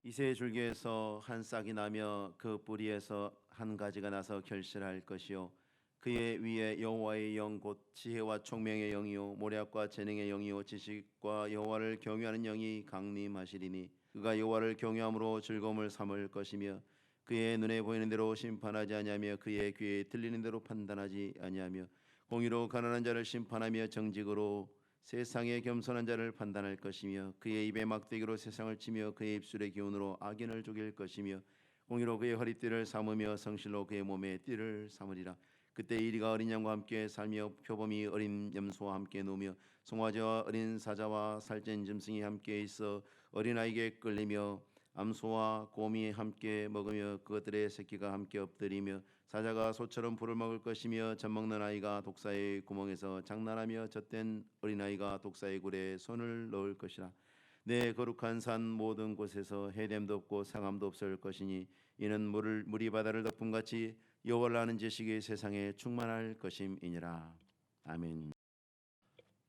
이새의 줄기에서 한 싹이 나며 그 뿌리에서 한 가지가 나서 결실할 것이요 그의 위에 여호와의 영 곧 지혜와 총명의 영이요 모략과 재능의 영이요 지식과 여호와를 경외하는 영이 강림하시리니 그가 여호와를 경외함으로 즐거움을 삼을 것이며 그의 눈에 보이는 대로 심판하지 아니하며 그의 귀에 들리는 대로 판단하지 아니하며 공의로 가난한 자를 심판하며 정직으로 세상의 겸손한 자를 판단할 것이며 그의 입에 막대기로 세상을 치며 그의 입술의 기운으로 악인을 죽일 것이며 공의로 그의 허리띠를 삼으며 성실로 그의 몸에 띠를 삼으리라. 그때 이리가 어린 양과 함께 살며 표범이 어린 염소와 함께 누우며 송아지와 어린 사자와 살찐 짐승이 함께 있어 어린아이에게 끌리며 암소와 곰이 함께 먹으며 그것들의 새끼가 함께 엎드리며 사자가 소처럼 풀을 먹을 것이며 젖먹는 아이가 독사의 구멍에서 장난하며 젖된 어린아이가 독사의 굴에 손을 넣을 것이라. 내 거룩한 산 모든 곳에서 해됨도 없고 상함도 없을 것이니 이는 물이 바다를 덮은 같이 여호와를 아는 지식이 세상에 충만할 것임이니라. 아멘.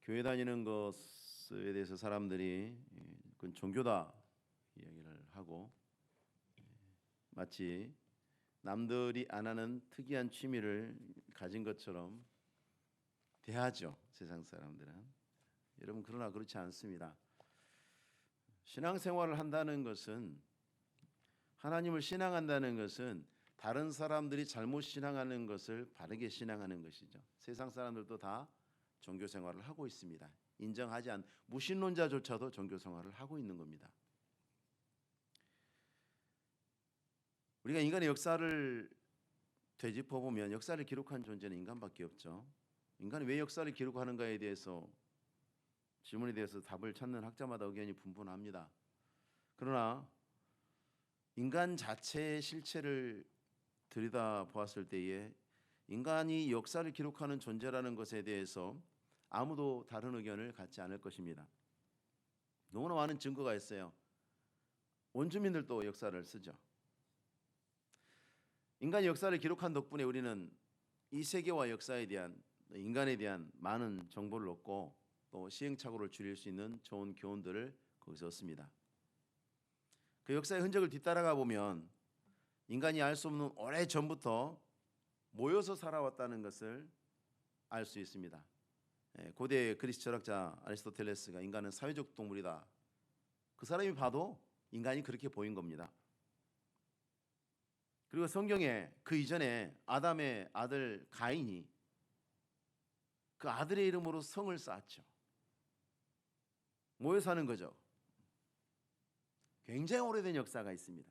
교회 다니는 것에 대해서 사람들이 그건 종교다 이야기를 하고 마치 남들이 안 하는 특이한 취미를 가진 것처럼 대하죠. 세상 사람들은. 여러분 그러나 그렇지 않습니다. 신앙생활을 한다는 것은 하나님을 신앙한다는 것은 다른 사람들이 잘못 신앙하는 것을 바르게 신앙하는 것이죠. 세상 사람들도 다 종교 생활을 하고 있습니다. 인정하지 않는 무신론자조차도 종교 생활을 하고 있는 겁니다. 우리가 인간의 역사를 되짚어 보면 역사를 기록한 존재는 인간밖에 없죠. 인간이 왜 역사를 기록하는가에 대해서 질문에 대해서 답을 찾는 학자마다 의견이 분분합니다. 그러나 인간 자체의 실체를 들여다보았을 때에 인간이 역사를 기록하는 존재라는 것에 대해서 아무도 다른 의견을 갖지 않을 것입니다. 너무나 많은 증거가 있어요. 원주민들도 역사를 쓰죠. 인간이 역사를 기록한 덕분에 우리는 이 세계와 역사에 대한 인간에 대한 많은 정보를 얻고 또 시행착오를 줄일 수 있는 좋은 교훈들을 거기서 얻습니다. 그 역사의 흔적을 뒤따라가 보면 인간이 알 수 없는 오래 전부터 모여서 살아왔다는 것을 알 수 있습니다. 고대 그리스 철학자 아리스토텔레스가 인간은 사회적 동물이다. 그 사람이 봐도 인간이 그렇게 보인 겁니다. 그리고 성경에 그 이전에 아담의 아들 가인이 그 아들의 이름으로 성을 쌓았죠. 모여 사는 거죠. 굉장히 오래된 역사가 있습니다.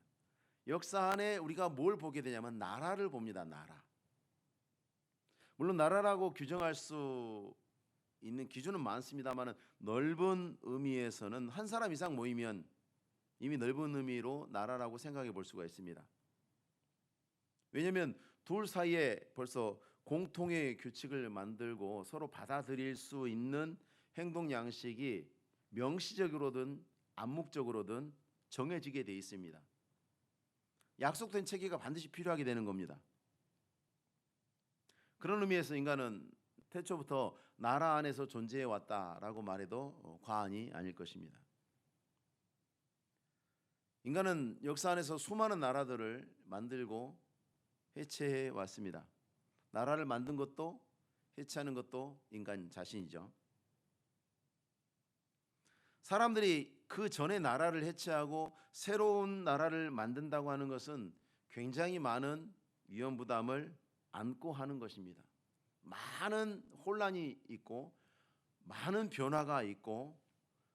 역사 안에 우리가 뭘 보게 되냐면 나라를 봅니다. 나라. 물론 나라라고 규정할 수 있는 기준은 많습니다만 넓은 의미에서는 한 사람 이상 모이면 이미 넓은 의미로 나라라고 생각해 볼 수가 있습니다. 왜냐하면 둘 사이에 벌써 공통의 규칙을 만들고 서로 받아들일 수 있는 행동 양식이 명시적으로든 암묵적으로든 정해지게 돼 있습니다. 약속된 체계가 반드시 필요하게 되는 겁니다. 그런 의미에서 인간은 태초부터 나라 안에서 존재해 왔다라고 말해도 과언이 아닐 것입니다. 인간은 역사 안에서 수많은 나라들을 만들고 해체해 왔습니다. 나라를 만든 것도 해체하는 것도 인간 자신이죠. 사람들이 그 전에 나라를 해체하고 새로운 나라를 만든다고 하는 것은 굉장히 많은 위험 부담을 안고 하는 것입니다. 많은 혼란이 있고 많은 변화가 있고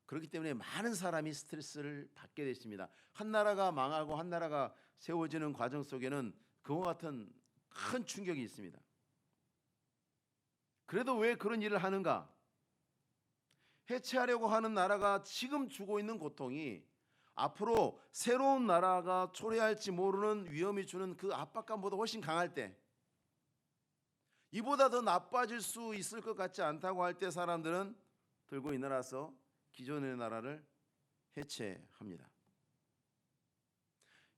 그렇기 때문에 많은 사람이 스트레스를 받게 됐습니다. 한 나라가 망하고 한 나라가 세워지는 과정 속에는 그와 같은 큰 충격이 있습니다. 그래도 왜 그런 일을 하는가? 해체하려고 하는 나라가 지금 주고 있는 고통이 앞으로 새로운 나라가 초래할지 모르는 위험이 주는 그 압박감보다 훨씬 강할 때, 이보다 더 나빠질 수 있을 것 같지 않다고 할 때 사람들은 들고 일어나서 기존의 나라를 해체합니다.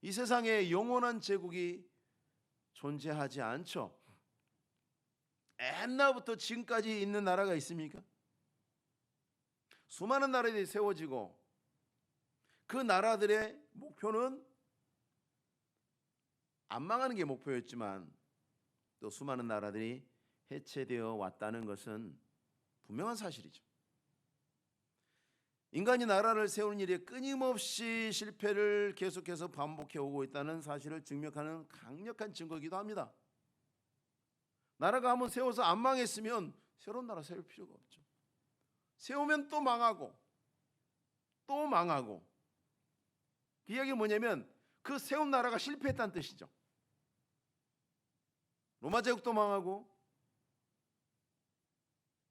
이 세상에 영원한 제국이 존재하지 않죠. 옛날부터 지금까지 있는 나라가 있습니까? 수많은 나라들이 세워지고 그 나라들의 목표는 안 망하는 게 목표였지만 또 수많은 나라들이 해체되어 왔다는 것은 분명한 사실이죠. 인간이 나라를 세우는 일에 끊임없이 실패를 계속해서 반복해 오고 있다는 사실을 증명하는 강력한 증거이기도 합니다. 나라가 한번 세워서 안 망했으면 새로운 나라 세울 필요가 없죠. 세우면 또 망하고 또 망하고. 그 이야기는 뭐냐면 그 세운 나라가 실패했다는 뜻이죠. 로마 제국도 망하고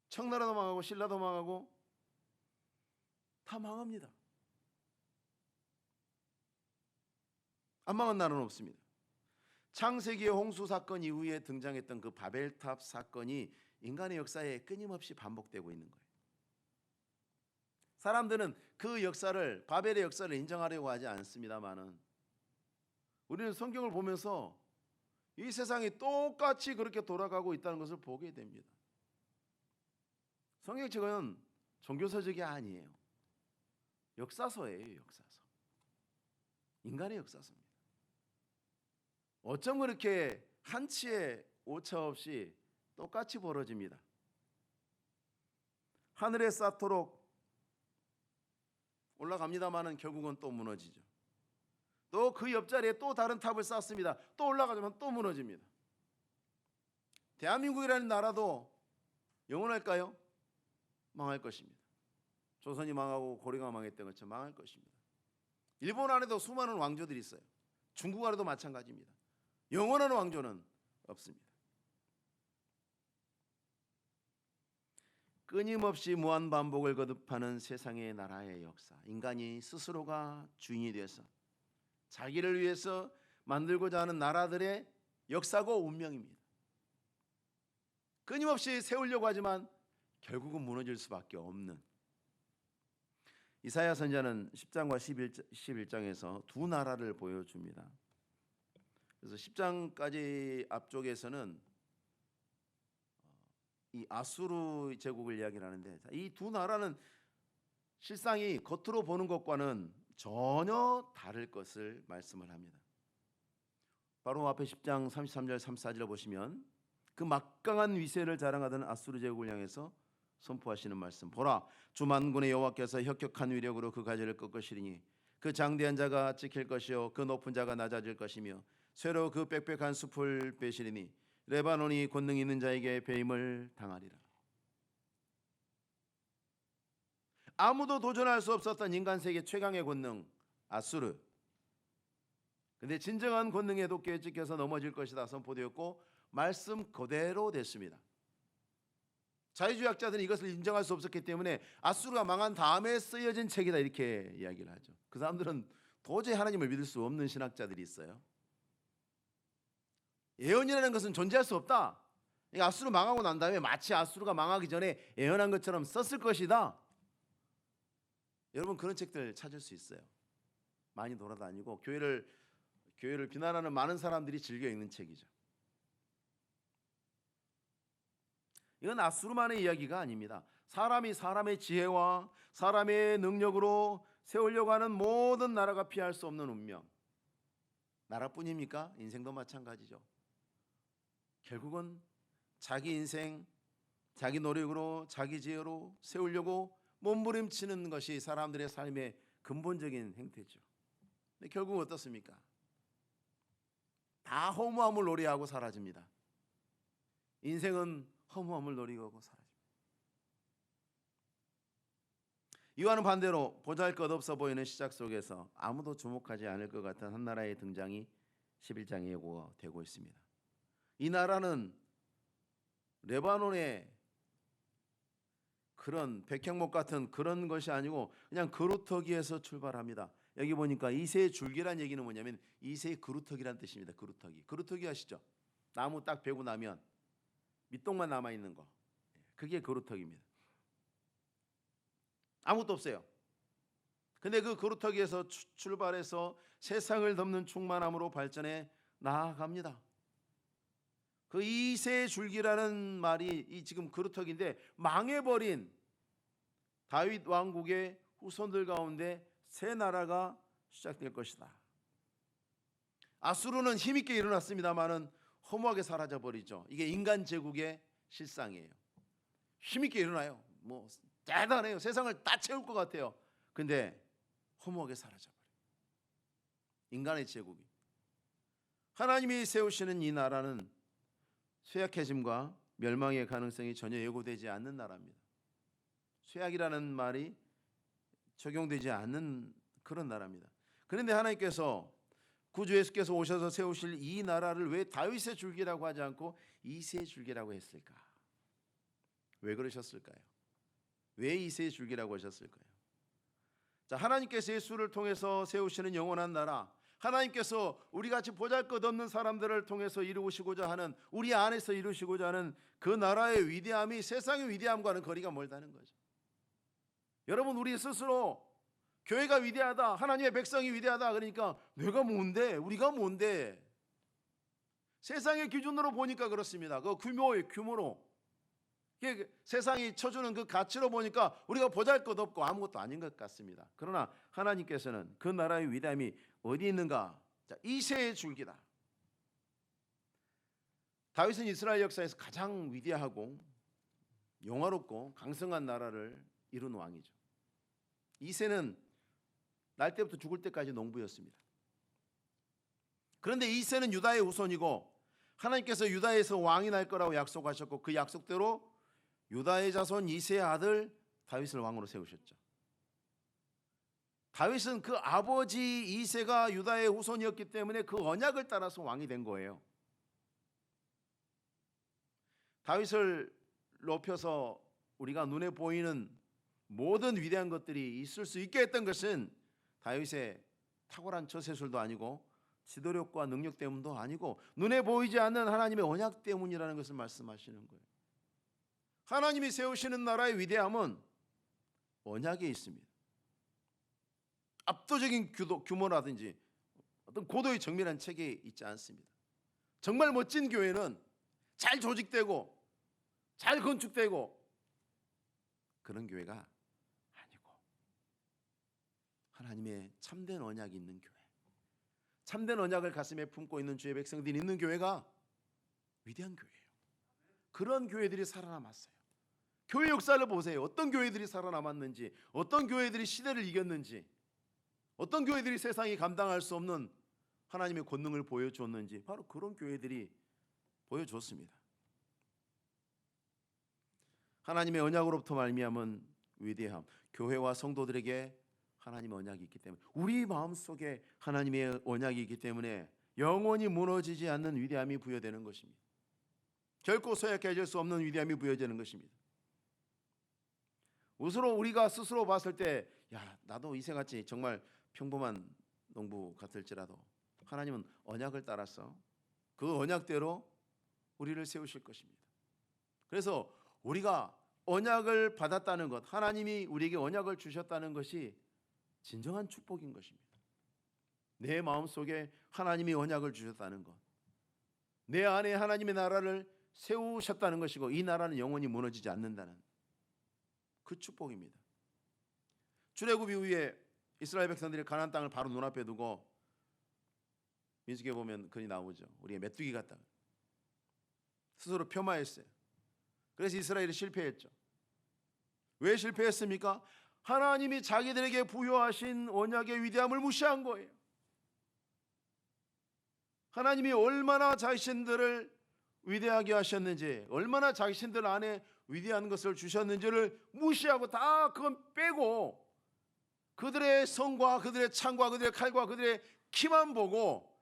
청나라도 망하고 신라도 망하고 다 망합니다. 안 망한 나라는 없습니다. 창세기의 홍수 사건 이후에 등장했던 그 바벨탑 사건이 인간의 역사에 끊임없이 반복되고 있는 거예요. 사람들은 그 역사를, 바벨의 역사를 인정하려고 하지 않습니다만은 우리는 성경을 보면서 이 세상이 똑같이 그렇게 돌아가고 있다는 것을 보게 됩니다. 성경책은 종교서적이 아니에요. 역사서예요. 역사서. 인간의 역사서입니다. 어쩜 그렇게 한치의 오차 없이 똑같이 벌어집니다. 하늘에 쌓도록 올라갑니다마는 결국은 또 무너지죠. 또 그 옆자리에 또 다른 탑을 쌓습니다. 또 올라가지만 또 무너집니다. 대한민국이라는 나라도 영원할까요? 망할 것입니다. 조선이 망하고 고려가 망했던 것처럼 망할 것입니다. 일본 안에도 수많은 왕조들이 있어요. 중국 안에도 마찬가지입니다. 영원한 왕조는 없습니다. 끊임없이 무한반복을 거듭하는 세상의 나라의 역사, 인간이 스스로가 주인이 되어서 자기를 위해서 만들고자 하는 나라들의 역사고 운명입니다. 끊임없이 세우려고 하지만 결국은 무너질 수밖에 없는. 이사야 선지자는 10장과 11장에서 두 나라를 보여줍니다. 그래서 10장까지 앞쪽에서는 이 아수르 제국을 이야기를 하는데, 이 두 나라는 실상이 겉으로 보는 것과는 전혀 다를 것을 말씀을 합니다. 바로 앞에 10장 33절 34절을 보시면 그 막강한 위세를 자랑하던 아수르 제국을 향해서 선포하시는 말씀. 보라, 주 만군의 여호와께서 혁혁한 위력으로 그 가지를 꺾으시리니 그 장대한 자가 찍힐 것이요 그 높은 자가 낮아질 것이며 쇠로 그 빽빽한 숲을 빼시리니 레바논이 권능 있는 자에게 배임을 당하리라. 아무도 도전할 수 없었던 인간 세계 최강의 권능 아수르. 근데 진정한 권능의 도끼에 찍혀서 넘어질 것이다 선포되었고 말씀 그대로 됐습니다. 자유주의학자들은 이것을 인정할 수 없었기 때문에 아수르가 망한 다음에 쓰여진 책이다 이렇게 이야기를 하죠. 그 사람들은 도저히 하나님을 믿을 수 없는 신학자들이 있어요. 예언이라는 것은 존재할 수 없다. 아수르 망하고 난 다음에 마치 아수르가 망하기 전에 예언한 것처럼 썼을 것이다. 여러분 그런 책들 찾을 수 있어요. 많이 돌아다니고 교회를 비난하는 많은 사람들이 즐겨 읽는 책이죠. 이건 아수르만의 이야기가 아닙니다. 사람이 사람의 지혜와 사람의 능력으로 세우려고 하는 모든 나라가 피할 수 없는 운명. 나라뿐입니까? 인생도 마찬가지죠. 결국은 자기 인생, 자기 노력으로, 자기 지혜로 세우려고 몸부림치는 것이 사람들의 삶의 근본적인 행태죠. 근데 결국 어떻습니까? 다 허무함을 노래하고 사라집니다. 인생은 허무함을 노리고 사라집니다. 이와는 반대로 보잘것없어 보이는 시작 속에서 아무도 주목하지 않을 것 같은 한 나라의 등장이 11장에 예고되고 있습니다. 이 나라는 레바논의 그런 백향목 같은 그런 것이 아니고 그냥 그루터기에서 출발합니다. 여기 보니까 이새의 줄기란 얘기는 뭐냐면 이새의 그루터기란 뜻입니다. 그루터기 아시죠? 나무 딱 베고 나면 밑동만 남아있는 거, 그게 그루터기입니다. 아무것도 없어요. 근데 그 그루터기에서 출발해서 세상을 덮는 충만함으로 발전해 나아갑니다. 그 이새의 줄기라는 말이 이 지금 그루터기인데 망해버린 다윗 왕국의 후손들 가운데 새 나라가 시작될 것이다. 아수르는 힘있게 일어났습니다마는 허무하게 사라져 버리죠. 이게 인간 제국의 실상이에요. 힘있게 일어나요. 뭐 대단해요. 세상을 다 채울 것 같아요. 근데 허무하게 사라져 버려요. 인간의 제국이. 하나님이 세우시는 이 나라는 쇠약해짐과 멸망의 가능성이 전혀 예고되지 않는 나라입니다. 쇠약이라는 말이 적용되지 않는 그런 나라입니다. 그런데 하나님께서 구주 예수께서 오셔서 세우실 이 나라를 왜 다윗의 줄기라고 하지 않고 이새의 줄기라고 했을까? 왜 그러셨을까요? 왜 이새의 줄기라고 하셨을까요? 자, 하나님께서 예수를 통해서 세우시는 영원한 나라, 하나님께서 우리같이 보잘것없는 사람들을 통해서 이루시고자 하는, 우리 안에서 이루시고자 하는 그 나라의 위대함이 세상의 위대함과는 거리가 멀다는 거죠. 여러분, 우리 스스로 교회가 위대하다, 하나님의 백성이 위대하다 그러니까 내가 뭔데, 우리가 뭔데, 세상의 기준으로 보니까 그렇습니다. 그 규모로 세상이 쳐주는 그 가치로 보니까 우리가 보잘것없고 아무것도 아닌 것 같습니다. 그러나 하나님께서는 그 나라의 위대함이 어디 있는가? 자, 이새의 줄기다. 다윗은 이스라엘 역사에서 가장 위대하고 영화롭고 강성한 나라를 이룬 왕이죠. 이새는 날 때부터 죽을 때까지 농부였습니다. 그런데 이새는 유다의 후손이고 하나님께서 유다에서 왕이 날 거라고 약속하셨고 그 약속대로 유다의 자손 이새의 아들 다윗을 왕으로 세우셨죠. 다윗은 그 아버지 이새가 유다의 후손이었기 때문에 그 언약을 따라서 왕이 된 거예요. 다윗을 높여서 우리가 눈에 보이는 모든 위대한 것들이 있을 수 있게 했던 것은 다윗의 탁월한 처세술도 아니고 지도력과 능력 때문도 아니고 눈에 보이지 않는 하나님의 언약 때문이라는 것을 말씀하시는 거예요. 하나님이 세우시는 나라의 위대함은 언약에 있습니다. 압도적인 규모라든지 어떤 고도의 정밀한 체계에 있지 않습니다. 정말 멋진 교회는 잘 조직되고 잘 건축되고 그런 교회가 아니고 하나님의 참된 언약이 있는 교회, 참된 언약을 가슴에 품고 있는 주의 백성들이 있는 교회가 위대한 교회예요. 그런 교회들이 살아남았어요. 교회 역사를 보세요. 어떤 교회들이 살아남았는지, 어떤 교회들이 시대를 이겼는지, 어떤 교회들이 세상이 감당할 수 없는 하나님의 권능을 보여줬는지 바로 그런 교회들이 보여줬습니다. 하나님의 언약으로부터 말미암은 위대함, 교회와 성도들에게 하나님의 언약이 있기 때문에, 우리 마음속에 하나님의 언약이 있기 때문에 영원히 무너지지 않는 위대함이 부여되는 것입니다. 결코 소약해질 수 없는 위대함이 부여되는 것입니다. 우리가 스스로 봤을 때 나도 이새같이 정말 평범한 농부 같을지라도 하나님은 언약을 따라서 그 언약대로 우리를 세우실 것입니다. 그래서 우리가 언약을 받았다는 것, 하나님이 우리에게 언약을 주셨다는 것이 진정한 축복인 것입니다. 내 마음속에 하나님이 언약을 주셨다는 것, 내 안에 하나님의 나라를 세우셨다는 것이고 이 나라는 영원히 무너지지 않는다는 그 축복입니다. 출애굽 이후에 이스라엘 백성들이 가나안 땅을 바로 눈앞에 두고 민수기에 보면 글이 나오죠. 우리의 메뚜기 같다. 스스로 폄하했어요. 그래서 이스라엘이 실패했죠. 왜 실패했습니까? 하나님이 자기들에게 부여하신 언약의 위대함을 무시한 거예요. 하나님이 얼마나 자신들을 위대하게 하셨는지, 얼마나 자신들 안에 위대한 것을 주셨는지를 무시하고 다 그건 빼고 그들의 성과 그들의 창과 그들의 칼과 그들의 키만 보고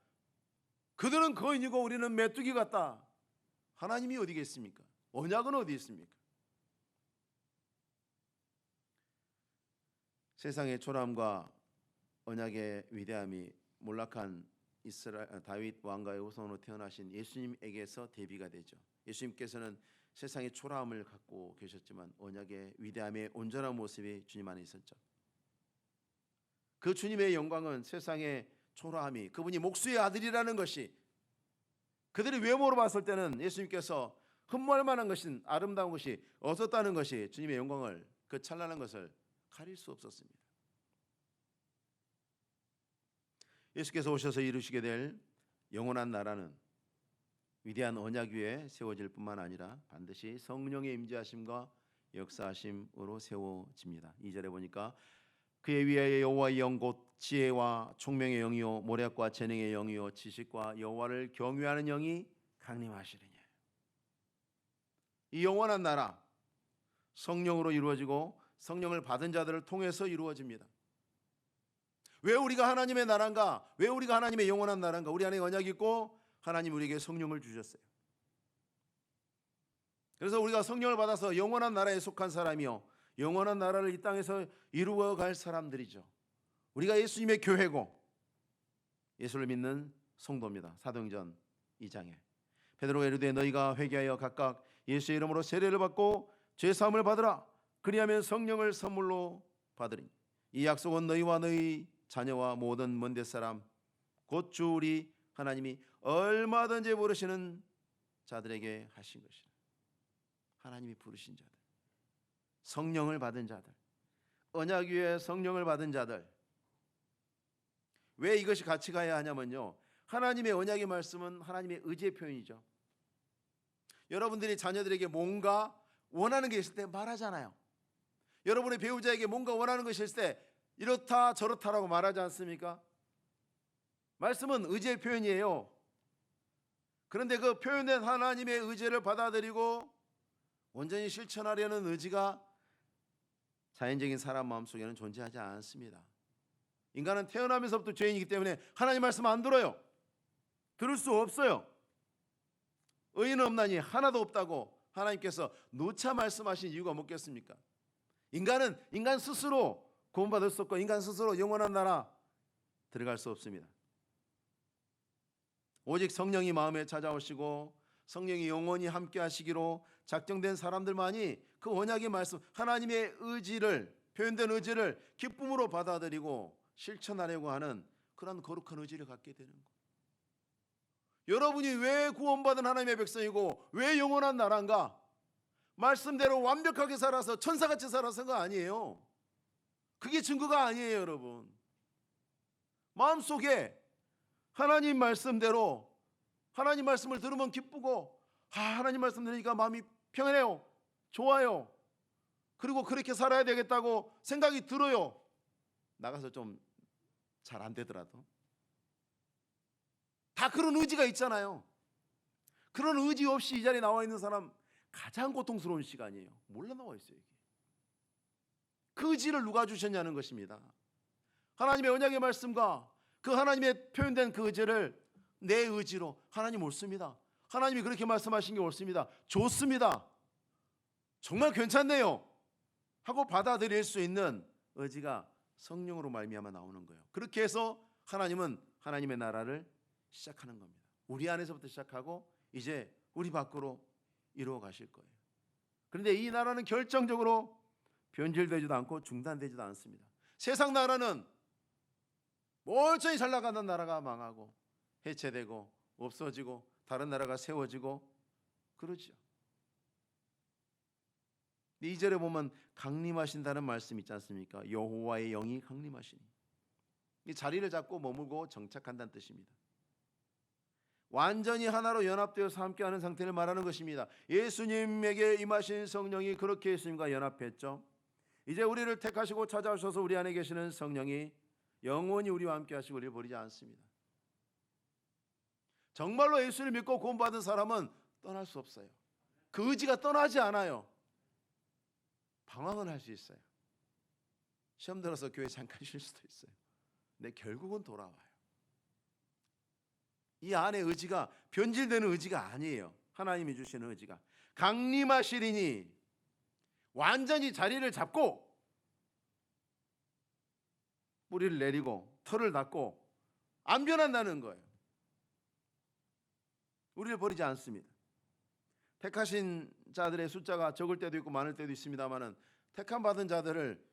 그들은 거인이고 우리는 메뚜기 같다. 하나님이 어디 계십니까? 언약은 어디 있습니까? 세상의 초라함과 언약의 위대함이 몰락한 다윗 왕가의 후손으로 태어나신 예수님에게서 대비가 되죠. 예수님께서는 세상의 초라함을 갖고 계셨지만 언약의 위대함의 온전한 모습이 주님 안에 있었죠. 그 주님의 영광은 세상의 초라함이, 그분이 목수의 아들이라는 것이, 그들의 외모로 봤을 때는 예수님께서 흠모할 만한 것인 아름다운 것이 없었다는 것이 주님의 영광을, 그 찬란한 것을 가릴 수 없었습니다. 예수께서 오셔서 이루시게 될 영원한 나라는 위대한 언약 위에 세워질 뿐만 아니라 반드시 성령의 임재하심과 역사하심으로 세워집니다. 2절에 보니까 그의 위에 여호와의 영 곧 지혜와 총명의 영이요 모략과 재능의 영이요 지식과 여호와를 경외하는 영이 강림하시리니. 이 영원한 나라 성령으로 이루어지고 성령을 받은 자들을 통해서 이루어집니다. 왜 우리가 하나님의 나라인가? 왜 우리가 하나님의 영원한 나라인가? 우리 안에 언약이 있고 하나님 우리에게 성령을 주셨어요. 그래서 우리가 성령을 받아서 영원한 나라에 속한 사람이요 영원한 나라를 이 땅에서 이루어갈 사람들이죠. 우리가 예수님의 교회고 예수를 믿는 성도입니다. 사도행전 2장에 베드로가 이르되 너희가 회개하여 각각 예수의 이름으로 세례를 받고 죄사함을 받으라. 그리하면 성령을 선물로 받으리니 이 약속은 너희와 너희 자녀와 모든 먼데 사람 곧 주 우리 하나님이 얼마든지 부르시는 자들에게 하신 것이라. 하나님이 부르신 자들, 성령을 받은 자들, 언약 위에 성령을 받은 자들. 왜 이것이 같이 가야 하냐면요, 하나님의 언약의 말씀은 하나님의 의지의 표현이죠. 여러분들이 자녀들에게 뭔가 원하는 게 있을 때 말하잖아요. 여러분의 배우자에게 뭔가 원하는 것이 있을 때 이렇다 저렇다라고 말하지 않습니까? 말씀은 의지의 표현이에요. 그런데 그 표현된 하나님의 의지를 받아들이고 온전히 실천하려는 의지가 자연적인 사람 마음속에는 존재하지 않습니다. 인간은 태어나면서부터 죄인이기 때문에 하나님 말씀 안 들어요. 들을 수 없어요. 의인은 없나니 하나도 없다고 하나님께서 누차 말씀하신 이유가 뭐겠습니까? 인간은 인간 스스로 구원받을 수 없고 인간 스스로 영원한 나라 들어갈 수 없습니다. 오직 성령이 마음에 찾아오시고 성령이 영원히 함께 하시기로 작정된 사람들만이 그 언약의 말씀, 하나님의 의지를, 표현된 의지를 기쁨으로 받아들이고 실천하려고 하는 그런 거룩한 의지를 갖게 되는 거예요. 여러분이 왜 구원받은 하나님의 백성이고 왜 영원한 나라인가? 말씀대로 완벽하게 살아서 천사같이 살아서가 아니에요. 그게 증거가 아니에요, 여러분. 마음속에 하나님 말씀대로 하나님 말씀을 들으면 기쁘고 하나님 말씀 들으니까 마음이 평안해요. 좋아요. 그리고 그렇게 살아야 되겠다고 생각이 들어요. 나가서 좀 잘 안 되더라도 다 그런 의지가 있잖아요. 그런 의지 없이 이 자리에 나와 있는 사람 가장 고통스러운 시간이에요. 몰라 나와 있어요. 이게. 그 의지를 누가 주셨냐는 것입니다. 하나님의 언약의 말씀과 그 하나님의 표현된 그 의지를 내 의지로 하나님 옳습니다. 하나님이 그렇게 말씀하신 게 옳습니다. 좋습니다. 정말 괜찮네요. 하고 받아들일 수 있는 의지가 성령으로 말미암아 나오는 거예요. 그렇게 해서 하나님은 하나님의 나라를 시작하는 겁니다. 우리 안에서부터 시작하고 이제 우리 밖으로 이루어 가실 거예요. 그런데 이 나라는 결정적으로 변질되지도 않고 중단되지도 않습니다. 세상 나라는 멀쩡히 잘 나가는 나라가 망하고 해체되고 없어지고 다른 나라가 세워지고 그러죠. 2절에 보면 강림하신다는 말씀 있지 않습니까? 여호와의 영이 강림하시니. 이 자리를 잡고 머물고 정착한다는 뜻입니다. 완전히 하나로 연합되어서 함께하는 상태를 말하는 것입니다. 예수님에게 임하신 성령이 그렇게 예수님과 연합했죠. 이제 우리를 택하시고 찾아오셔서 우리 안에 계시는 성령이 영원히 우리와 함께 하시고 우리를 버리지 않습니다. 정말로 예수를 믿고 구원받은 사람은 떠날 수 없어요. 그 의지가 떠나지 않아요. 방황은 할 수 있어요. 시험 들어서 교회 잠깐 쉴 수도 있어요. 근데 결국은 돌아와요. 이 안에 의지가 변질되는 의지가 아니에요. 하나님이 주시는 의지가 강림하시리니 완전히 자리를 잡고 뿌리를 내리고 털을 닫고 안 변한다는 거예요. 우리를 버리지 않습니다. 택하신 자들의 숫자가 적을 때도 있고 많을 때도 있습니다만은 택함 받은 자들을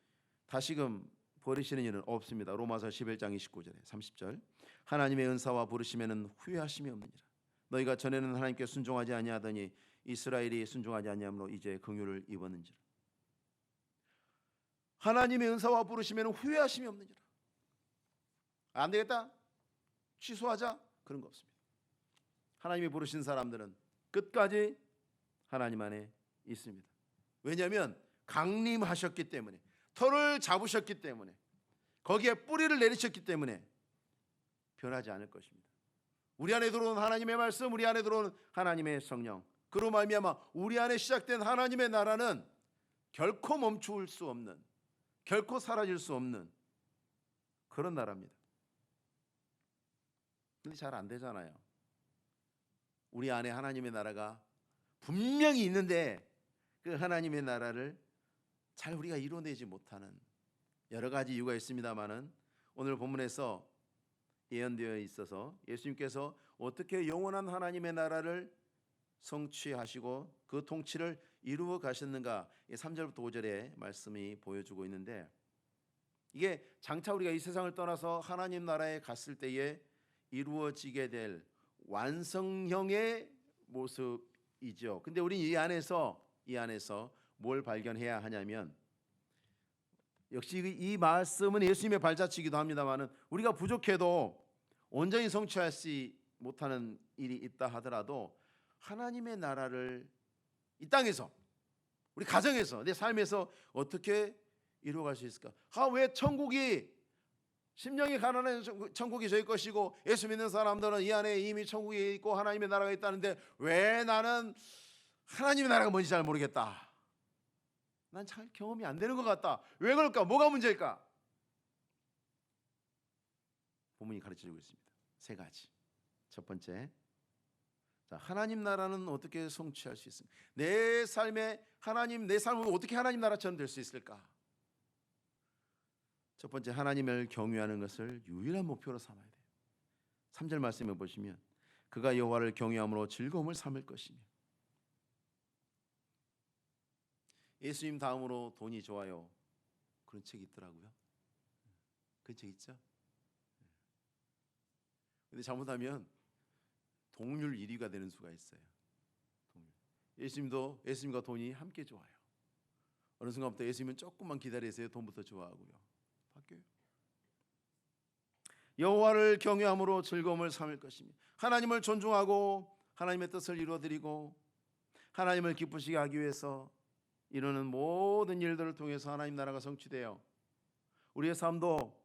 다시금 버리시는 일은 없습니다. 로마서 11장 29절에 30절 하나님의 은사와 부르심에는 후회하심이 없느니라. 너희가 전에는 하나님께 순종하지 아니하더니 이스라엘이 순종하지 아니함으로 이제 긍휼을 입었는지라. 하나님의 은사와 부르심에는 후회하심이 없느니라. 안 되겠다. 취소하자 그런 거 없습니다. 하나님이 부르신 사람들은 끝까지 하나님 안에 있습니다. 왜냐하면 강림하셨기 때문에, 터를 잡으셨기 때문에, 거기에 뿌리를 내리셨기 때문에 변하지 않을 것입니다. 우리 안에 들어오는 하나님의 말씀, 우리 안에 들어오는 하나님의 성령, 그로 말미암아 우리 안에 시작된 하나님의 나라는 결코 멈출 수 없는, 결코 사라질 수 없는 그런 나라입니다. 근데 잘 안 되잖아요. 우리 안에 하나님의 나라가 분명히 있는데 그 하나님의 나라를 잘 우리가 이뤄내지 못하는 여러 가지 이유가 있습니다만은, 오늘 본문에서 예언되어 있어서 예수님께서 어떻게 영원한 하나님의 나라를 성취하시고 그 통치를 이루어 가셨는가, 3절부터 5절의 말씀이 보여주고 있는데, 이게 장차 우리가 이 세상을 떠나서 하나님 나라에 갔을 때에 이루어지게 될 완성형의 모습이죠. 근데 우리는 이 안에서 뭘 발견해야 하냐면, 역시 이 말씀은 예수님의 발자취이기도 합니다만은, 우리가 부족해도 온전히 성취하지 못하는 일이 있다 하더라도 하나님의 나라를 이 땅에서, 우리 가정에서, 내 삶에서 어떻게 이루어갈 수 있을까? 왜 천국이, 심령이 가난한 천국이 저희 것이고 예수 믿는 사람들은 이 안에 이미 천국이 있고 하나님의 나라가 있다는데, 왜 나는 하나님의 나라가 뭔지 잘 모르겠다, 난 잘 경험이 안 되는 것 같다, 왜 그럴까? 뭐가 문제일까? 본문이 가르쳐주고 있습니다. 세 가지. 첫 번째, 하나님 나라는 어떻게 성취할 수 있습니까? 내 삶은 어떻게 하나님 나라처럼 될 수 있을까? 첫 번째, 하나님을 경외하는 것을 유일한 목표로 삼아야 돼요. 3절 말씀에 보시면, 그가 여호와를 경외함으로 즐거움을 삼을 것이며. 예수님 다음으로 돈이 좋아요, 그런 책이 있더라고요. 그 책 있죠? 근데 잘못하면 동률 1위가 되는 수가 있어요. 예수님과 돈이 함께 좋아요. 어느 순간부터 예수님은 조금만 기다리세요, 돈부터 좋아하고요. 바뀌어요. 여호와를 경외함으로 즐거움을 삼을 것이며, 하나님을 존중하고 하나님의 뜻을 이루어드리고 하나님을 기쁘시게 하기 위해서 이루는 모든 일들을 통해서 하나님 나라가 성취돼요. 우리의 삶도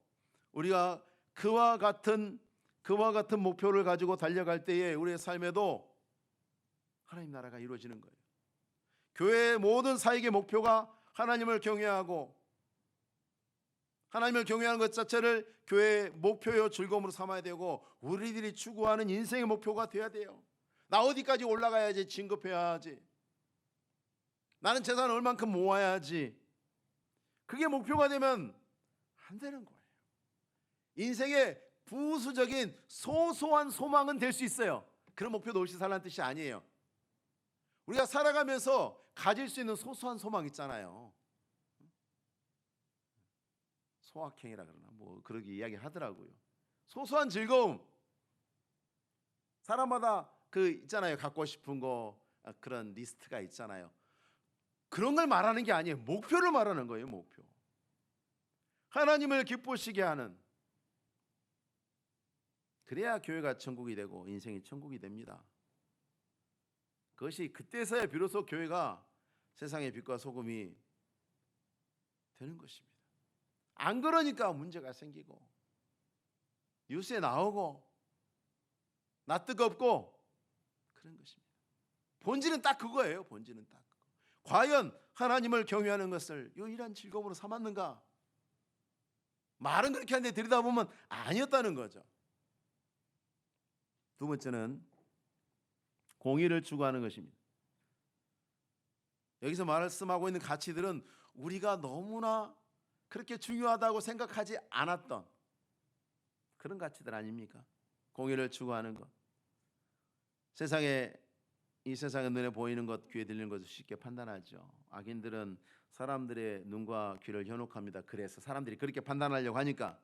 우리가 그와 같은 목표를 가지고 달려갈 때에 우리의 삶에도 하나님 나라가 이루어지는 거예요. 교회의 모든 사역의 목표가 하나님을 경외하고, 하나님을 경외하는 것 자체를 교회의 목표요 즐거움으로 삼아야 되고, 우리들이 추구하는 인생의 목표가 돼야 돼요. 나 어디까지 올라가야지, 진급해야지, 나는 재산을 얼만큼 모아야지, 그게 목표가 되면 안 되는 거예요. 인생의 부수적인 소소한 소망은 될 수 있어요. 그런 목표도 없이 살라는 뜻이 아니에요. 우리가 살아가면서 가질 수 있는 소소한 소망 있잖아요. 소확행이라 그러나 그러기 이야기 하더라고요. 소소한 즐거움, 사람마다 있잖아요. 갖고 싶은 거, 그런 리스트가 있잖아요. 그런 걸 말하는 게 아니에요. 목표를 말하는 거예요. 목표. 하나님을 기쁘시게 하는, 그래야 교회가 천국이 되고 인생이 천국이 됩니다. 그것이 그때서야 비로소 교회가 세상의 빛과 소금이 되는 것입니다. 안 그러니까 문제가 생기고 뉴스에 나오고 나 뜨겁고 그런 것입니다. 본질은 딱 그거예요. 본질은 딱 그거. 과연 하나님을 경외하는 것을 유일한 즐거움으로 삼았는가? 말은 그렇게 하는데 들여다보면 아니었다는 거죠. 두 번째는 공의를 추구하는 것입니다. 여기서 말씀하고 있는 가치들은 우리가 너무나 그렇게 중요하다고 생각하지 않았던 그런 가치들 아닙니까? 공의를 추구하는 것. 이 세상의 눈에 보이는 것, 귀에 들리는 것을 쉽게 판단하죠. 악인들은 사람들의 눈과 귀를 현혹합니다. 그래서 사람들이 그렇게 판단하려고 하니까,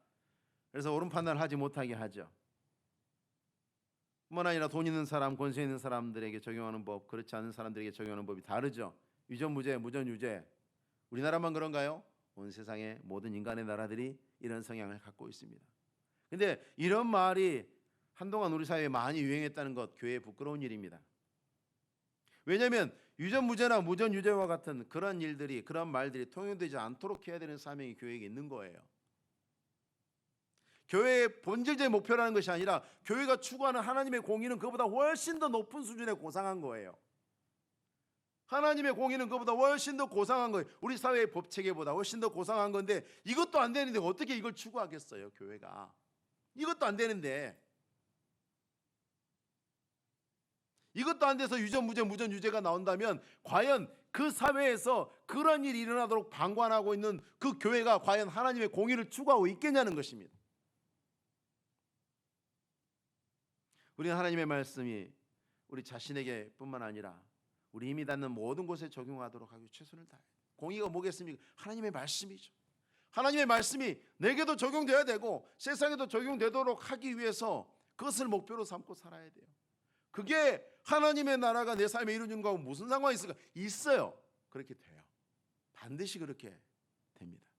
그래서 옳은 판단을 하지 못하게 하죠. 뿐만 아니라 돈 있는 사람, 권세 있는 사람들에게 적용하는 법, 그렇지 않은 사람들에게 적용하는 법이 다르죠. 유전무죄, 무전유죄. 우리나라만 그런가요? 온 세상의 모든 인간의 나라들이 이런 성향을 갖고 있습니다. 근데 이런 말이 한동안 우리 사회에 많이 유행했다는 것, 교회에 부끄러운 일입니다. 왜냐하면 유전무죄나 무전유죄와 같은 그런 일들이, 그런 말들이 통용되지 않도록 해야 되는 사명이 교회에게 있는 거예요. 교회의 본질적인 목표라는 것이 아니라 교회가 추구하는 하나님의 공의는 그보다 훨씬 더 높은 수준에 고상한 거예요. 하나님의 공의는 그보다 훨씬 더 고상한 거예요. 우리 사회의 법체계보다 훨씬 더 고상한 건데 이것도 안 되는데 어떻게 이걸 추구하겠어요, 교회가. 이것도 안 되는데, 이것도 안 돼서 유전무죄, 무전유죄가 나온다면 과연 그 사회에서 그런 일이 일어나도록 방관하고 있는 그 교회가 과연 하나님의 공의를 추구하고 있겠냐는 것입니다. 우리는 하나님의 말씀이 우리 자신에게 뿐만 아니라 우리 힘이 닿는 모든 곳에 적용하도록 하기 최선을 다해요. 공의가 뭐겠습니까? 하나님의 말씀이죠. 하나님의 말씀이 내게도 적용돼야 되고 세상에도 적용되도록 하기 위해서 그것을 목표로 삼고 살아야 돼요. 그게 하나님의 나라가 내 삶에 이루어지는 거하고 무슨 상관이 있을까? 있어요. 그렇게 돼요. 반드시 그렇게 됩니다.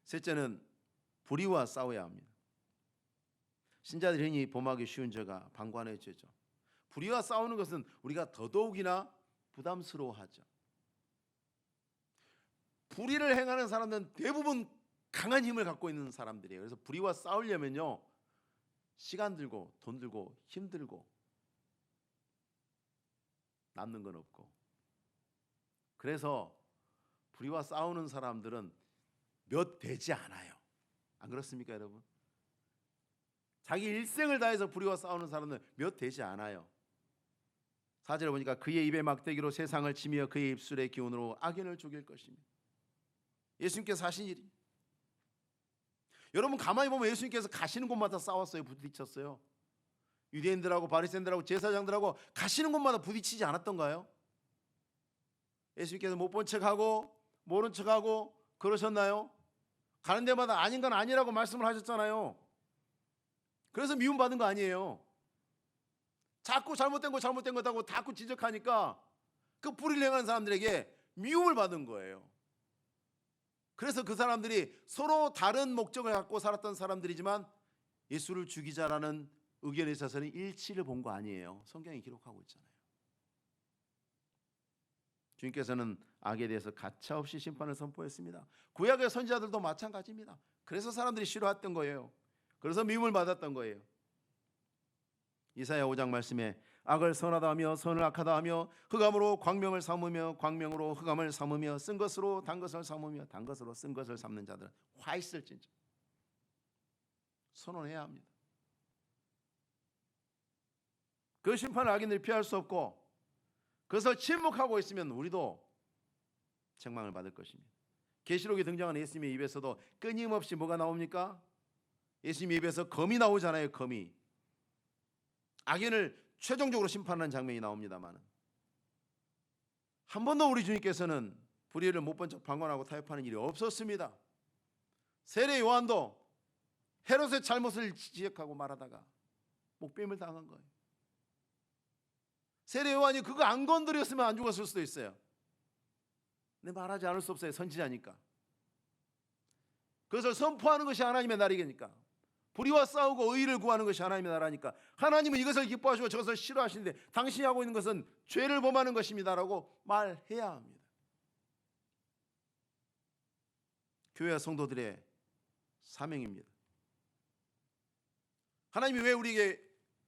셋째는 불의와 싸워야 합니다. 신자들이 흔히 범하기 쉬운 죄가 방관의 죄죠. 불의와 싸우는 것은 우리가 더더욱이나 부담스러워하죠. 불의를 행하는 사람들은 대부분 강한 힘을 갖고 있는 사람들이에요. 그래서 불의와 싸우려면요, 시간 들고 돈 들고 힘 들고 남는 건 없고, 그래서 불의와 싸우는 사람들은 몇 되지 않아요. 안 그렇습니까, 여러분? 자기 일생을 다해서 불의와 싸우는 사람은 몇 되지 않아요. 4절에 보니까 그의 입의 막대기로 세상을 치며 그의 입술의 기운으로 악인을 죽일 것입니다. 예수님께서 하신 일이, 여러분 가만히 보면 예수님께서 가시는 곳마다 싸웠어요. 부딪혔어요. 유대인들하고 바리새인들하고 제사장들하고 가시는 곳마다 부딪히지 않았던가요? 예수님께서 못 본 척하고 모른 척하고 그러셨나요? 가는 데마다 아닌 건 아니라고 말씀을 하셨잖아요. 그래서 미움받은 거 아니에요. 자꾸 잘못된 거 잘못다고 자꾸 지적하니까 그 불의를 행하는 사람들에게 미움을 받은 거예요. 그래서 그 사람들이 서로 다른 목적을 갖고 살았던 사람들이지만 예수를 죽이자라는 의견에 있어서는 일치를 본 거 아니에요. 성경이 기록하고 있잖아요. 주님께서는 악에 대해서 가차없이 심판을 선포했습니다. 구약의 선지자들도 마찬가지입니다. 그래서 사람들이 싫어했던 거예요. 그래서 미움을 받았던 거예요. 이사야 5장 말씀에 악을 선하다 하며 선을 악하다 하며 흑암으로 광명을 삼으며 광명으로 흑암을 삼으며 쓴 것으로 단 것을 삼으며 단 것으로 쓴 것을 삼는 자들은 화 있을진저. 선언해야 합니다. 그 심판을 악인들이 피할 수 없고 그것을 침묵하고 있으면 우리도 책망을 받을 것입니다. 계시록에 등장하는 예수님의 입에서도 끊임없이 뭐가 나옵니까? 예수님의 입에서 검이 나오잖아요. 검이. 악인을 최종적으로 심판하는 장면이 나옵니다만 한 번도 우리 주님께서는 불의를 못 본 척 방관하고 타협하는 일이 없었습니다. 세례 요한도 헤롯의 잘못을 지적하고 말하다가 목뱀을 당한 거예요. 세례 요한이 그거 안 건드렸으면 안 죽었을 수도 있어요. 근데 말하지 않을 수 없어요. 선지자니까. 그것을 선포하는 것이 하나님의 날이니까. 불의와 싸우고 의를 구하는 것이 하나님의 나라니까 하나님은 이것을 기뻐하시고 저것을 싫어하시는데 당신이 하고 있는 것은 죄를 범하는 것입니다라고 말해야 합니다. 교회와 성도들의 사명입니다. 하나님이 왜 우리에게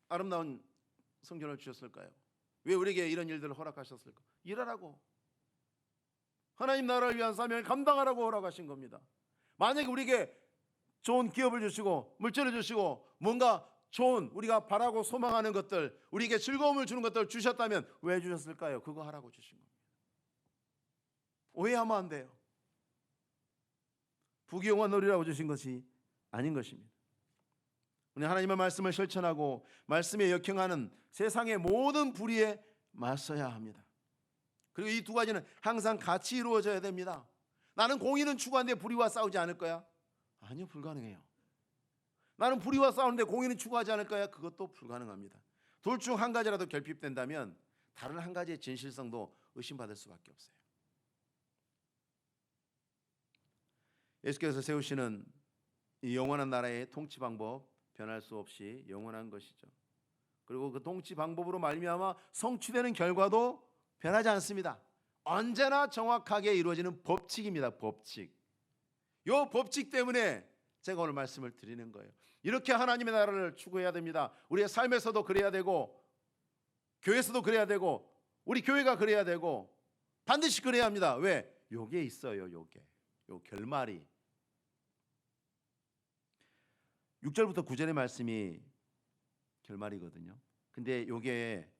아름다운 성전을 주셨을까요? 왜 우리에게 이런 일들을 허락하셨을까? 일하라고. 하나님 나라를 위한 사명을 감당하라고 허락하신 겁니다. 만약에 우리에게 좋은 기업을 주시고 물질을 주시고 뭔가 좋은 우리가 바라고 소망하는 것들, 우리에게 즐거움을 주는 것들을 주셨다면 왜 주셨을까요? 그거 하라고 주신 겁니다. 오해하면 안 돼요. 부귀영화 누리라고 주신 것이 아닌 것입니다. 우리 하나님의 말씀을 실천하고 말씀에 역행하는 세상의 모든 불의에 맞서야 합니다. 그리고 이 두 가지는 항상 같이 이루어져야 됩니다. 나는 공의는 추구하는데 불의와 싸우지 않을 거야? 아니요, 불가능해요. 나는 불의와 싸우는데 공의는 추구하지 않을 거야? 그것도 불가능합니다. 둘 중 한 가지라도 결핍된다면 다른 한 가지의 진실성도 의심받을 수밖에 없어요. 예수께서 세우시는 이 영원한 나라의 통치 방법 변할 수 없이 영원한 것이죠. 그리고 그 통치 방법으로 말미암아 성취되는 결과도 변하지 않습니다. 언제나 정확하게 이루어지는 법칙입니다. 법칙. 이 법칙 때문에 제가 오늘 말씀을 드리는 거예요. 이렇게 하나님의 나라를 추구해야 됩니다. 우리의 삶에서도 그래야 되고, 교회에서도 그래야 되고, 우리 교회가 그래야 되고, 반드시 그래야 합니다. 왜? 요게 있어요. 요게. 요 결말이. 6절부터 9절의 말씀이 결말이거든요. 근데 요게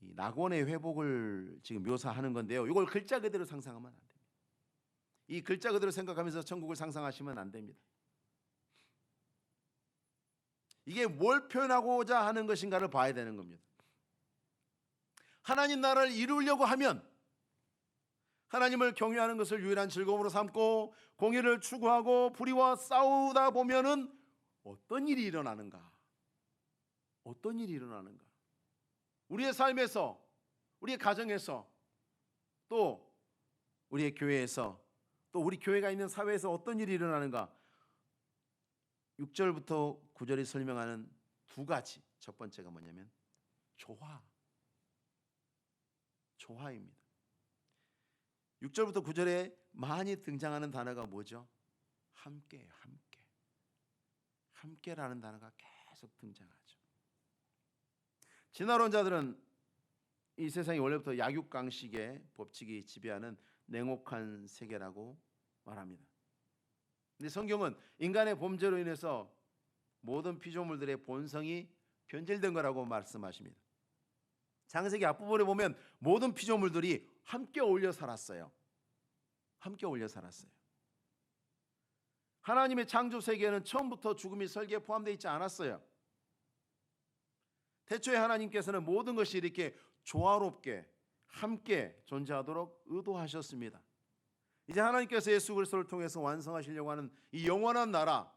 이 낙원의 회복을 지금 묘사하는 건데요. 이걸 글자 그대로 상상하면 안 됩니다. 이 글자 그대로 생각하면서 천국을 상상하시면 안 됩니다. 이게 뭘 표현하고자 하는 것인가를 봐야 되는 겁니다. 하나님 나라를 이루려고 하면 하나님을 경외하는 것을 유일한 즐거움으로 삼고 공의를 추구하고 불의와 싸우다 보면은 어떤 일이 일어나는가? 어떤 일이 일어나는가? 우리의 삶에서, 우리의 가정에서, 또 우리의 교회에서, 또 우리 교회가 있는 사회에서 어떤 일이 일어나는가? 6절부터 9절이 설명하는 두 가지. 첫 번째가 뭐냐면 조화입니다. 6절부터 9절에 많이 등장하는 단어가 뭐죠? 함께예요. 함께라는 단어가 계속 등장하죠. 진화론자들은 이 세상이 원래부터 약육강식의 법칙이 지배하는 냉혹한 세계라고 말합니다. 근데 성경은 인간의 범죄로 인해서 모든 피조물들의 본성이 변질된 거라고 말씀하십니다. 창세기 앞부분에 보면 모든 피조물들이 함께 어울려 살았어요. 함께 어울려 살았어요. 하나님의 창조 세계에는 처음부터 죽음이 설계에 포함되어 있지 않았어요. 태초에 하나님께서는 모든 것이 이렇게 조화롭게 함께 존재하도록 의도하셨습니다. 이제 하나님께서 예수 그리스도를 통해서 완성하시려고 하는 이 영원한 나라,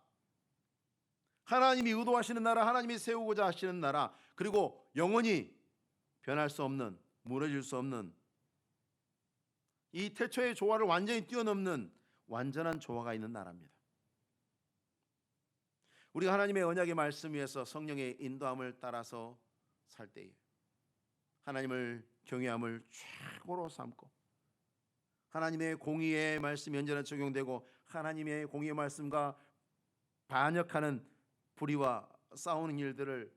하나님이 의도하시는 나라, 하나님이 세우고자 하시는 나라, 그리고 영원히 변할 수 없는, 무너질 수 없는 이 태초의 조화를 완전히 뛰어넘는 완전한 조화가 있는 나라입니다. 우리가 하나님의 언약의 말씀 위에서 성령의 인도함을 따라서 살 때에 하나님을 경외함을 최고로 삼고 하나님의 공의의 말씀이 언제나 적용되고 하나님의 공의의 말씀과 반역하는 불의와 싸우는 일들을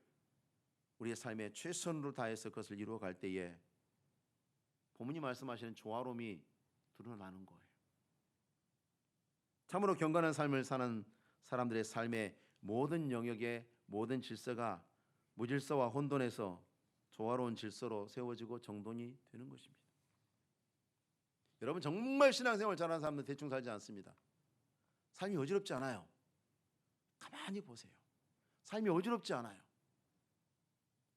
우리의 삶에 최선으로 다해서 그것을 이루어갈 때에 본문이 말씀하시는 조화로움이 드러나는 거예요. 참으로 경건한 삶을 사는 사람들의 삶의 모든 영역의 모든 질서가 무질서와 혼돈에서 조화로운 질서로 세워지고 정돈이 되는 것입니다. 여러분 정말 신앙생활 잘하는 사람들은 대충 살지 않습니다. 삶이 어지럽지 않아요. 가만히 보세요. 삶이 어지럽지 않아요.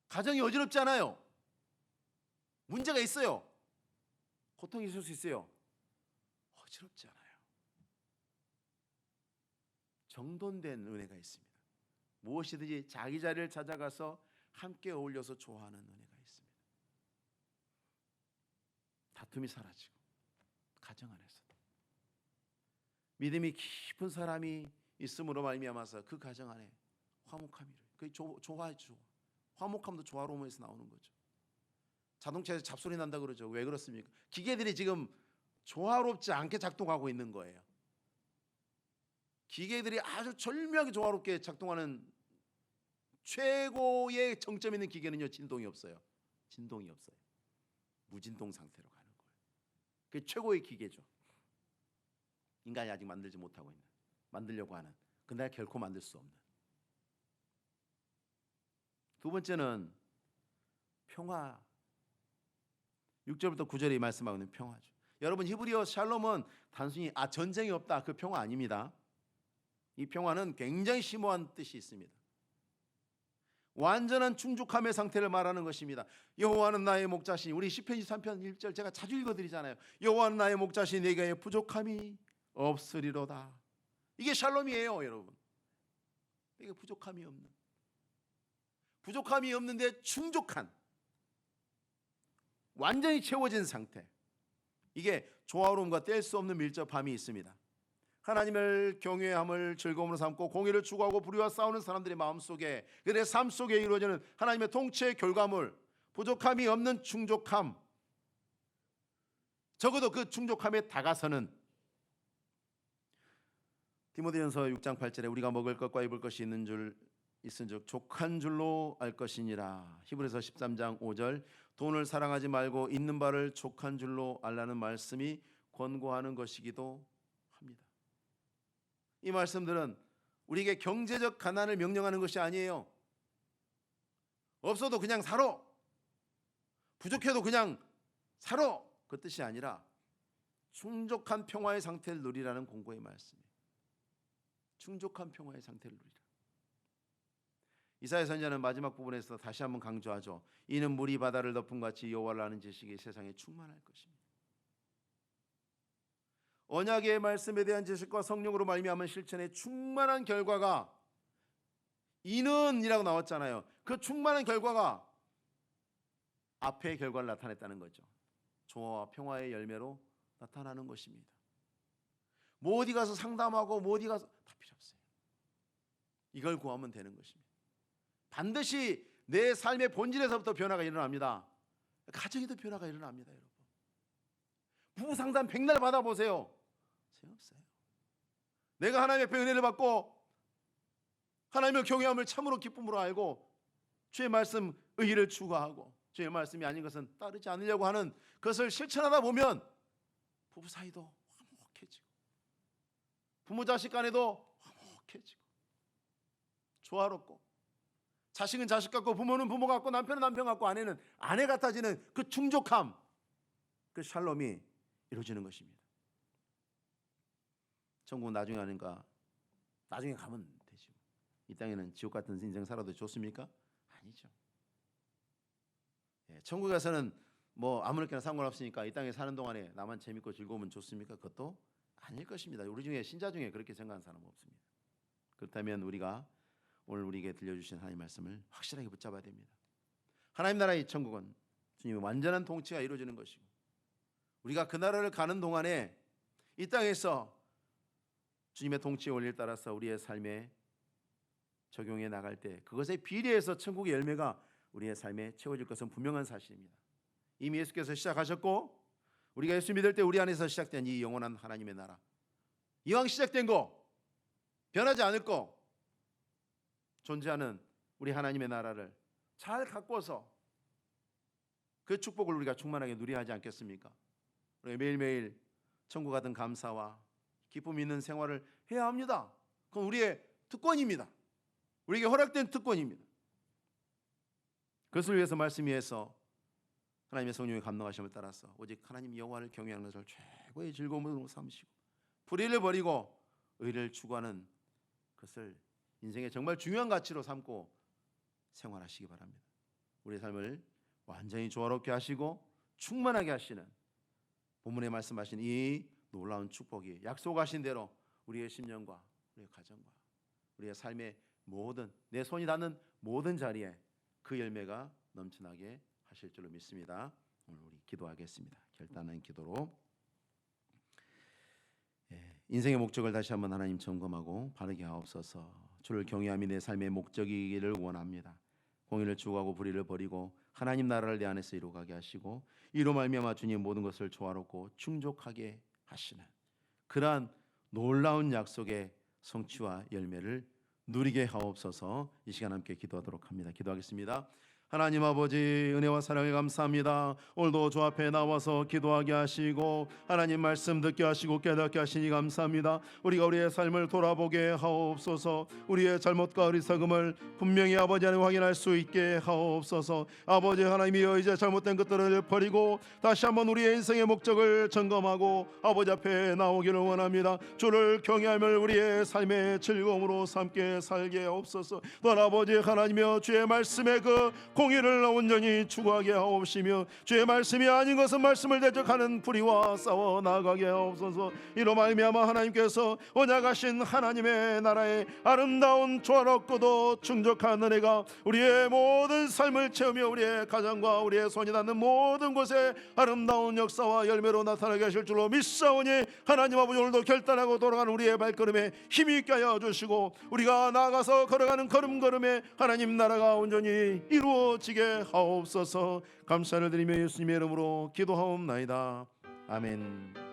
가정이 어지럽지 않아요. 문제가 있어요. 고통이 있을 수 있어요. 어지럽지 않아요. 정돈된 은혜가 있습니다. 무엇이든지 자기 자리를 찾아가서 함께 어울려서 좋아하는 은혜가 있습니다. 다툼이 사라지고 가정 안에서도 믿음이 깊은 사람이 있음으로 말미암아서 그 가정 안에 화목함이 그 조화죠. 화목함도 조화로움에서 나오는 거죠. 자동차에서 잡소리 난다 그러죠. 왜 그렇습니까? 기계들이 지금 조화롭지 않게 작동하고 있는 거예요. 기계들이 아주 절묘하게 조화롭게 작동하는 최고의 정점 있는 기계는요, 진동이 없어요. 진동이 없어요. 무진동 상태로 가는 거예요. 그게 최고의 기계죠. 인간이 아직 만들지 못하고 있는, 만들려고 하는, 근데 결코 만들 수 없는. 두 번째는 평화. 6절부터 9절이 말씀하고 있는 평화죠. 여러분 히브리어 샬롬은 단순히 전쟁이 없다 그 평화 아닙니다. 이 평화는 굉장히 심오한 뜻이 있습니다. 완전한 충족함의 상태를 말하는 것입니다. 여호와는 나의 목자시니, 우리 시편 23편 1절 제가 자주 읽어드리잖아요. 여호와는 나의 목자시니 내게 부족함이 없으리로다. 이게 샬롬이에요, 여러분. 이게 부족함이 없는데 충족한, 완전히 채워진 상태. 이게 조화로움과 뗄 수 없는 밀접함이 있습니다. 하나님을 경외함을 즐거움으로 삼고 공의를 추구하고 불의와 싸우는 사람들의 마음속에, 그들의 삶 속에 이루어지는 하나님의 통치의 결과물, 부족함이 없는 충족함, 적어도 그 충족함에 다가서는, 디모데전서 6장 8절에 우리가 먹을 것과 입을 것이 있은즉 족한 줄로 알 것이니라. 히브리서 13장 5절, 돈을 사랑하지 말고 있는 바를 족한 줄로 알라는 말씀이 권고하는 것이기도 합니다. 이 말씀들은 우리에게 경제적 가난을 명령하는 것이 아니에요. 없어도 그냥 살아, 부족해도 그냥 살아, 그 뜻이 아니라 충족한 평화의 상태를 누리라는 공고의 말씀이에요. 충족한 평화의 상태를 누리라. 이사야 선지자는 마지막 부분에서 다시 한번 강조하죠. 이는 물이 바다를 덮은 같이 여호와를 아는 지식이 세상에 충만할 것입니다. 언약의 말씀에 대한 지식과 성령으로 말미암은 실천의 충만한 결과가 이는이라고 나왔잖아요. 그 충만한 결과가 앞의 결과를 나타냈다는 거죠. 조화와 평화의 열매로 나타나는 것입니다. 뭐 어디 가서 상담하고 뭐 어디 가서 다 필요 없어요. 이걸 구하면 되는 것입니다. 반드시 내 삶의 본질에서부터 변화가 일어납니다. 가정에도 변화가 일어납니다. 여러분, 부부 상담 백날 받아보세요. 소용없어요. 내가 하나님의 은혜를 받고 하나님의 경외함을 참으로 기쁨으로 알고 주의 말씀 의의를 추구하고 주의 말씀이 아닌 것은 따르지 않으려고 하는 것을 실천하다 보면 부부 사이도 화목해지고 부모 자식 간에도 화목해지고 조화롭고, 자식은 자식 같고 부모는 부모 같고 남편은 남편 같고 아내는 아내 같아지는 그 충족함, 그 샬롬이 이루어지는 것입니다. 천국은 나중에 아닌가? 나중에 가면 되죠. 이 땅에는 지옥 같은 인생 살아도 좋습니까? 아니죠. 천국에 가서는 뭐 아무렇게나 상관없으니까 이 땅에 사는 동안에 나만 재밌고 즐거우면 좋습니까? 그것도 아닐 것입니다. 우리 중에 신자 중에 그렇게 생각하는 사람은 없습니다. 그렇다면 우리가 오늘 우리에게 들려주신 하나님 말씀을 확실하게 붙잡아야 됩니다. 하나님 나라의 천국은 주님의 완전한 통치가 이루어지는 것이고, 우리가 그 나라를 가는 동안에 이 땅에서 주님의 통치의 원리를 따라서 우리의 삶에 적용해 나갈 때 그것에 비례해서 천국의 열매가 우리의 삶에 채워질 것은 분명한 사실입니다. 이미 예수께서 시작하셨고 우리가 예수 믿을 때 우리 안에서 시작된 이 영원한 하나님의 나라, 이왕 시작된 거, 변하지 않을 거, 존재하는 우리 하나님의 나라를 잘 가꿔서 그 축복을 우리가 충만하게 누려야 하지 않겠습니까? 우리가 매일매일 천국 같은 감사와 기쁨 있는 생활을 해야 합니다. 그건 우리의 특권입니다. 우리에게 허락된 특권입니다. 그것을 위해서 말씀 위에서 하나님의 성령의 감동하심을 따라서 오직 하나님 여호와를 경외하는 것을 최고의 즐거움으로 삼으시고 불의를 버리고 의를 추구하는 것을 인생의 정말 중요한 가치로 삼고 생활하시기 바랍니다. 우리의 삶을 완전히 조화롭게 하시고 충만하게 하시는 본문에 말씀하신 이 놀라운 축복이 약속하신 대로 우리의 심령과 우리의 가정과 우리의 삶의 모든, 내 손이 닿는 모든 자리에 그 열매가 넘쳐나게 하실 줄로 믿습니다. 오늘 우리 기도하겠습니다. 결단한 기도로 인생의 목적을 다시 한번 하나님 점검하고 바르게 하옵소서. 주를 경외함이 내 삶의 목적이기를 원합니다. 공의를 추구하고 불의를 버리고 하나님 나라를 내 안에서 이루어가게 하시고 이로 말미암아 주님 모든 것을 조화롭고 충족하게 하시는 그러한 놀라운 약속의 성취와 열매를 누리게 하옵소서. 이 시간 함께 기도하도록 합니다. 기도하겠습니다. 하나님 아버지, 은혜와 사랑에 감사합니다. 오늘도 주 앞에 나와서 기도하게 하시고 하나님 말씀 듣게 하시고 깨닫게 하시니 감사합니다. 우리가 우리의 삶을 돌아보게 하옵소서. 우리의 잘못과 어리석음을 분명히 아버지 안에 확인할 수 있게 하옵소서. 아버지 하나님이여, 이제 잘못된 것들을 버리고 다시 한번 우리의 인생의 목적을 점검하고 아버지 앞에 나오기를 원합니다. 주를 경외함을 우리의 삶의 즐거움으로 삼게 살게 하옵소서. 또한 아버지 하나님이여, 주의 말씀에 그 공의를 온전히 추구하게 하옵시며 주의 말씀이 아닌 것은 말씀을 대적하는 불의와 싸워 나아가게 하옵소서. 이로 말미암아 하나님께서 언약하신 하나님의 나라의 아름다운 조화롭고도 충족한 은혜가 우리의 모든 삶을 채우며 우리의 가정과 우리의 손이 닿는 모든 곳에 아름다운 역사와 열매로 나타나게 하실 줄로 믿사오니 하나님 아버지, 오늘도 결단하고 돌아가는 우리의 발걸음에 힘이 있게 하여 주시고 우리가 나아가서 걸어가는 걸음걸음에 하나님 나라가 온전히 이루어지게 하옵소서. 감사를 드리며 예수님의 이름으로 기도하옵나이다. 아멘.